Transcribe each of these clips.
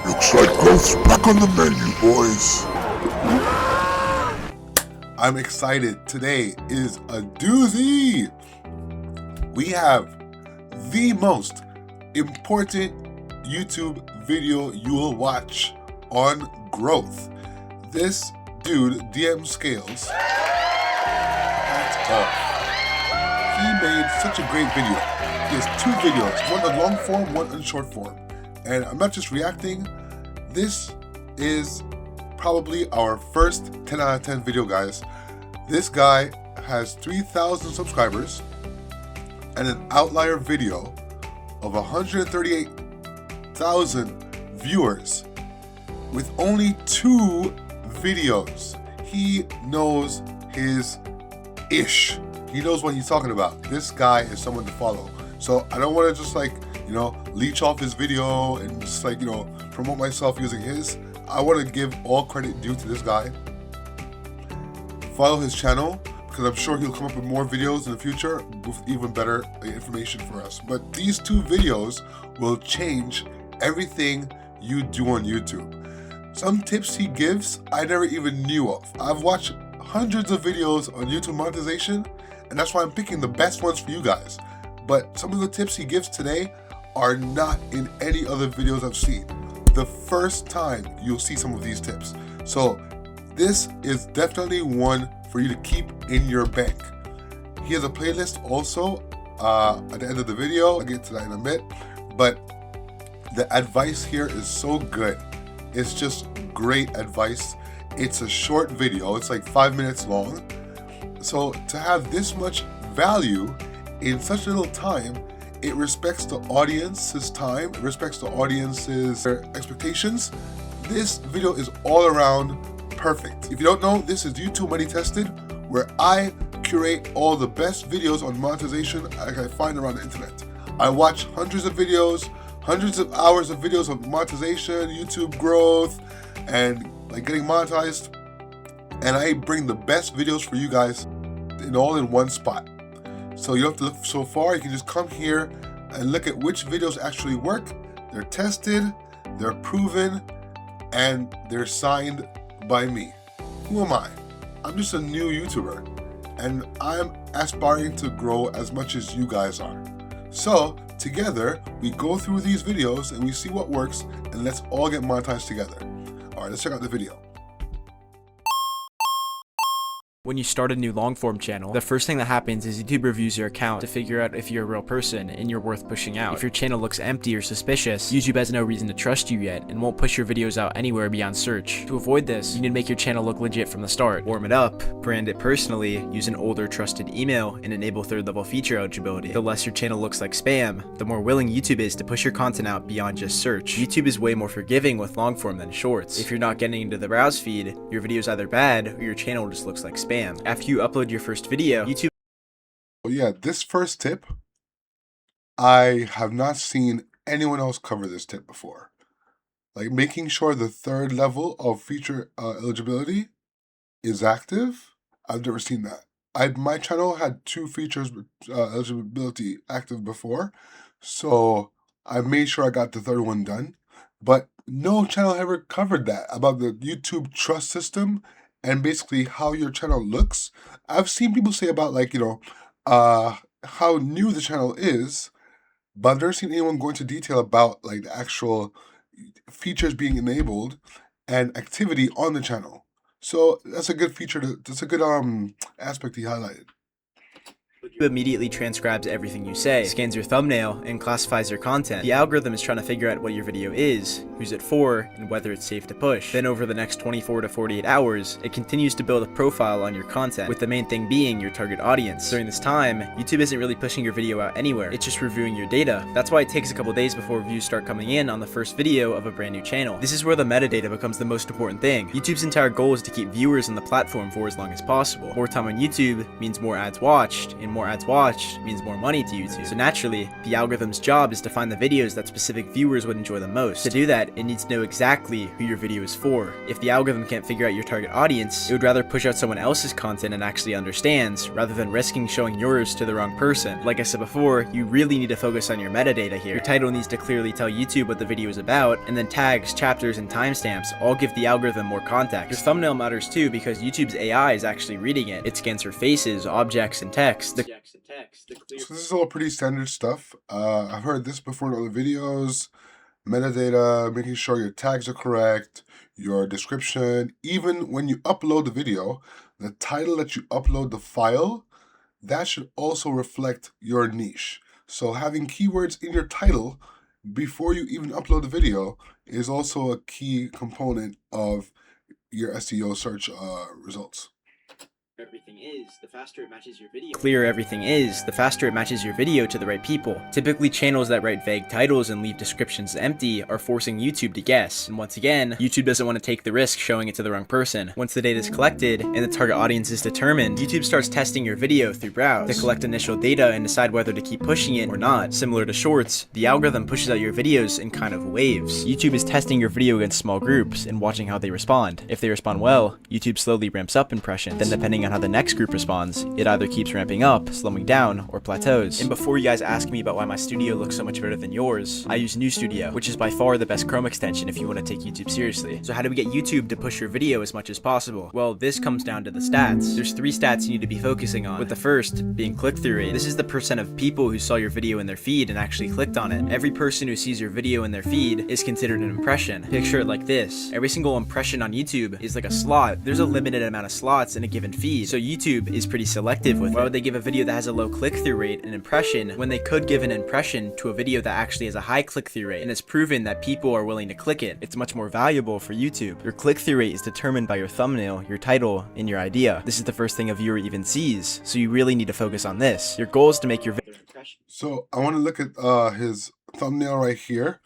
Looks like growth's back on the menu, boys. I'm excited. Today is a doozy. We have the most important YouTube video you will watch on growth. This dude, DM Scales, hats off. He made such a great video. He has two videos, one in long form, one in short form. And I'm not just reacting, this is probably our first 10 out of 10 video, guys. This guy has 3,000 subscribers and an outlier video of 138,000 viewers with only 2 videos. He knows his ish. He knows what he's talking about. This guy is someone to follow. So I don't want to just leech off his video and just promote myself using his. I want to give all credit due to this guy. Follow his channel because I'm sure he'll come up with more videos in the future with even better information for us. But these 2 videos will change everything you do on YouTube. Some tips he gives I never even knew of. I've watched hundreds of videos on YouTube monetization, and that's why I'm picking the best ones for you guys. But some of the tips he gives today are not in any other videos I've seen. The first time you'll see some of these tips. So this is definitely one for you to keep in your bank. He has a playlist also at the end of the video. I'll get to that in a bit. But the advice here is so good. It's just great advice. It's a short video. It's like 5 minutes long. So to have this much value in such little time, it respects the audience's time, it respects the audience's expectations. This video is all around perfect. If you don't know, this is YouTube Money Tested, where I curate all the best videos on monetization I can find around the internet. I watch hundreds of videos, hundreds of hours of videos on monetization, YouTube growth, and getting monetized. And I bring the best videos for you guys all in one spot. So you don't have to look so far. You can just come here and look at which videos actually work. They're tested, they're proven, and they're signed by me. Who am I? I'm just a new YouTuber, and I'm aspiring to grow as much as you guys are. So together, we go through these videos and we see what works, and let's all get monetized together. All right, let's check out the video. When you start a new long-form channel, the first thing that happens is YouTube reviews your account to figure out if you're a real person and you're worth pushing out. If your channel looks empty or suspicious, YouTube has no reason to trust you yet and won't push your videos out anywhere beyond search. To avoid this, you need to make your channel look legit from the start. Warm it up, brand it personally, use an older trusted email, and enable 3rd level feature eligibility. The less your channel looks like spam, the more willing YouTube is to push your content out beyond just search. YouTube is way more forgiving with long-form than shorts. If you're not getting into the browse feed, your video's either bad or your channel just looks like spam. After you upload your first video, YouTube... Well, yeah, this first tip, I have not seen anyone else cover this tip before. Making sure the 3rd level of feature eligibility is active. I've never seen that. My channel had 2 features eligibility active before, so I made sure I got the 3rd one done. But no channel ever covered that, about the YouTube trust system and basically how your channel looks. I've seen people say about how new the channel is, but I've never seen anyone go into detail about the actual features being enabled and activity on the channel. So that's a good feature. That's a good aspect he highlighted. YouTube immediately transcribes everything you say, scans your thumbnail, and classifies your content. The algorithm is trying to figure out what your video is, who's it for, and whether it's safe to push. Then over the next 24 to 48 hours, it continues to build a profile on your content, with the main thing being your target audience. During this time, YouTube isn't really pushing your video out anywhere, it's just reviewing your data. That's why it takes a couple days before views start coming in on the first video of a brand new channel. This is where the metadata becomes the most important thing. YouTube's entire goal is to keep viewers on the platform for as long as possible. More time on YouTube means more ads watched, and more more ads watched means more money to YouTube. So naturally, the algorithm's job is to find the videos that specific viewers would enjoy the most. To do that, it needs to know exactly who your video is for. If the algorithm can't figure out your target audience, it would rather push out someone else's content and actually understands, rather than risking showing yours to the wrong person. Like I said before, you really need to focus on your metadata here. Your title needs to clearly tell YouTube what the video is about, and then tags, chapters, and timestamps all give the algorithm more context. Your thumbnail matters too because YouTube's AI is actually reading it. It scans for faces, objects, and text. So this is all pretty standard stuff. I've heard this before in other videos. Metadata, making sure your tags are correct, your description. Even when you upload the video, the title that you upload the file, that should also reflect your niche. So having keywords in your title before you even upload the video is also a key component of your SEO search results. Everything is, the faster it matches your video. Clear everything is, the faster it matches your video to the right people. Typically, channels that write vague titles and leave descriptions empty are forcing YouTube to guess. And once again, YouTube doesn't want to take the risk showing it to the wrong person. Once the data is collected and the target audience is determined, YouTube starts testing your video through browse to collect initial data and decide whether to keep pushing it or not. Similar to shorts, the algorithm pushes out your videos in kind of waves. YouTube is testing your video against small groups and watching how they respond. If they respond well, YouTube slowly ramps up impressions. Then depending on how the next group responds, it either keeps ramping up, slowing down, or plateaus. And before you guys ask me about why my studio looks so much better than yours, I use New Studio, which is by far the best Chrome extension if you want to take YouTube seriously. So how do we get YouTube to push your video as much as possible? Well, this comes down to the stats. There's 3 stats you need to be focusing on, with the first being click-through rate. This is the percent of people who saw your video in their feed and actually clicked on it. Every person who sees your video in their feed is considered an impression. Picture it like this. Every single impression on YouTube is like a slot. There's a limited amount of slots in a given feed, so YouTube is pretty selective with it. Why would they give a video that has a low click-through rate an impression when they could give an impression to a video that actually has a high click-through rate? And it's proven that people are willing to click it. It's much more valuable for YouTube. Your click-through rate is determined by your thumbnail, your title, and your idea. This is the first thing a viewer even sees, so you really need to focus on this. Your goal is to make your video impression. So I want to look at his thumbnail right here.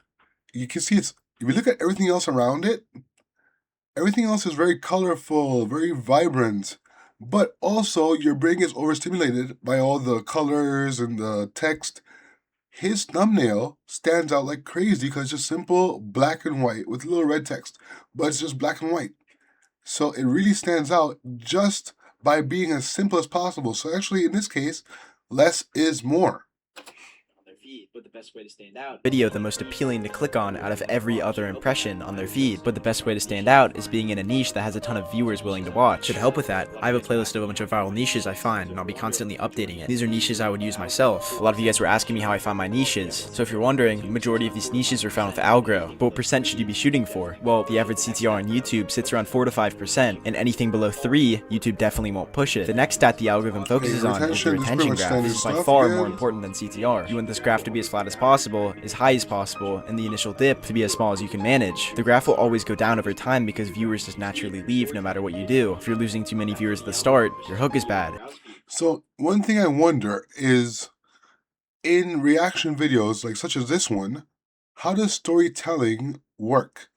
You can see if you look at everything else around it, everything else is very colorful, very vibrant. But also, your brain gets overstimulated by all the colors and the text. His thumbnail stands out like crazy because it's just simple black and white with a little red text, but it's just black and white. So it really stands out just by being as simple as possible. So actually, in this case, less is more. But the best way to stand out, video the most appealing to click on out of every other impression on their feed. But the best way to stand out is being in a niche that has a ton of viewers willing to watch. So to help with that, I have a playlist of a bunch of viral niches I find, and I'll be constantly updating it. These are niches I would use myself. A lot of you guys were asking me how I find my niches. So if you're wondering, the majority of these niches are found with algro. But what percent should you be shooting for? Well, the average CTR on YouTube sits around 4 to 5%, and anything below 3, YouTube definitely won't push it. The next stat the algorithm focuses on is the retention graph. This is by far more important than CTR. You want this graph to be as flat as possible, as high as possible, and the initial dip to be as small as you can manage. The graph will always go down over time because viewers just naturally leave no matter what you do. If you're losing too many viewers at the start, your hook is bad. So one thing I wonder is, in reaction videos like such as this one, how does storytelling work?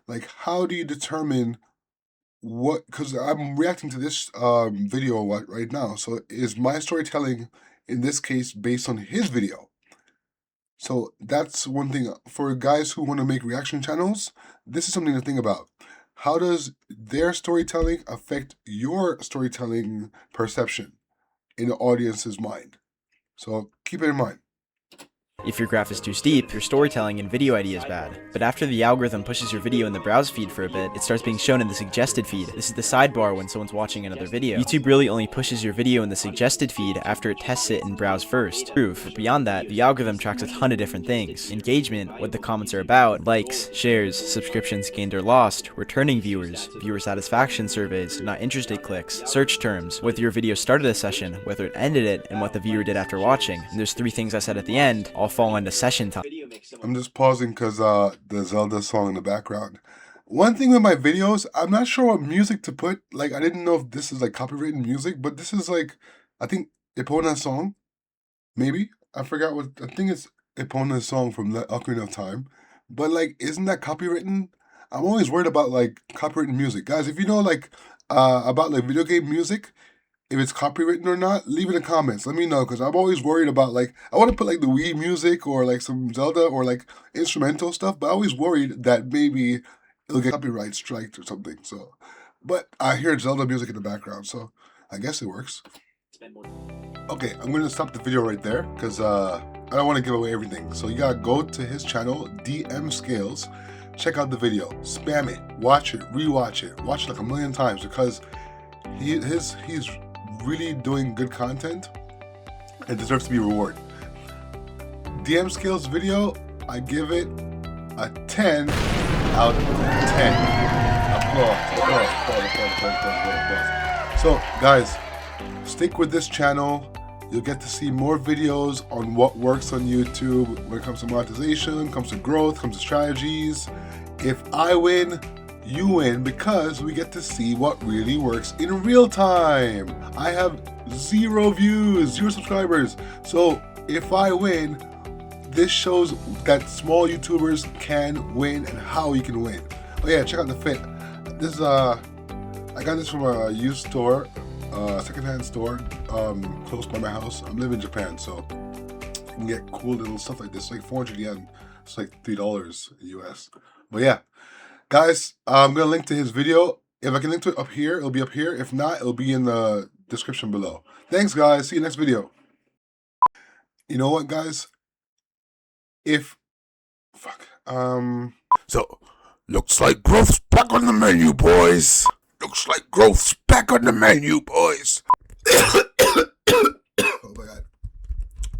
Like, how do you determine what, because I'm reacting to this video right now. So is my storytelling in this case based on his video? So that's one thing for guys who want to make reaction channels. This is something to think about. How does their storytelling affect your storytelling perception in the audience's mind? So keep it in mind. If your graph is too steep, your storytelling and video idea is bad. But after the algorithm pushes your video in the browse feed for a bit, it starts being shown in the suggested feed. This is the sidebar when someone's watching another video. YouTube really only pushes your video in the suggested feed after it tests it in browse first. Proof. Beyond that, the algorithm tracks a ton of different things. Engagement, what the comments are about, likes, shares, subscriptions gained or lost, returning viewers, viewer satisfaction surveys, not interested clicks, search terms, whether your video started a session, whether it ended it, and what the viewer did after watching. And there's 3 things I said at the end, all fall into session time. I'm just pausing because the Zelda song in the background. One thing with my videos, I'm not sure what music to put. Like, I didn't know if this is like copyrighted music, but this is like, I think Epona's song, maybe. I forgot what, I think it's Epona's song from the Ocarina of Time. But like, isn't that copywritten? I'm always worried about like copywritten music. Guys, if you know like about like video game music, if it's copywritten or not, leave in the comments. Let me know, because I'm always worried about, like, I want to put like the Wii music or like some Zelda or like instrumental stuff, but I'm always worried that maybe it'll get copyright striked or something. So, but I hear Zelda music in the background, so I guess it works. Okay, I'm gonna stop the video right there because I don't want to give away everything. So you gotta go to his channel, DM Scales, check out the video, spam it, watch it, rewatch it, watch it like a million times, because he's really doing good content and deserves to be rewarded. DM Scales video, I give it a 10 out of 10. Applause. So guys, stick with this channel. You'll get to see more videos on what works on YouTube when it comes to monetization, comes to growth, comes to strategies. If I win, you win, because we get to see what really works in real time. I have 0 views, 0 subscribers. So if I win, this shows that small YouTubers can win and how you can win. Oh yeah, check out the fit. This is I got this from a used store, secondhand store, close by my house. I'm living in Japan, so you can get cool little stuff like this, like 400 yen. It's like $3 US. But yeah, guys, I'm gonna link to his video. If I can link to it up here, it'll be up here. If not, it'll be in the description below. Thanks, guys. See you next video. You know what, guys? So, looks like growth's back on the menu, boys. Looks like growth's back on the menu, boys.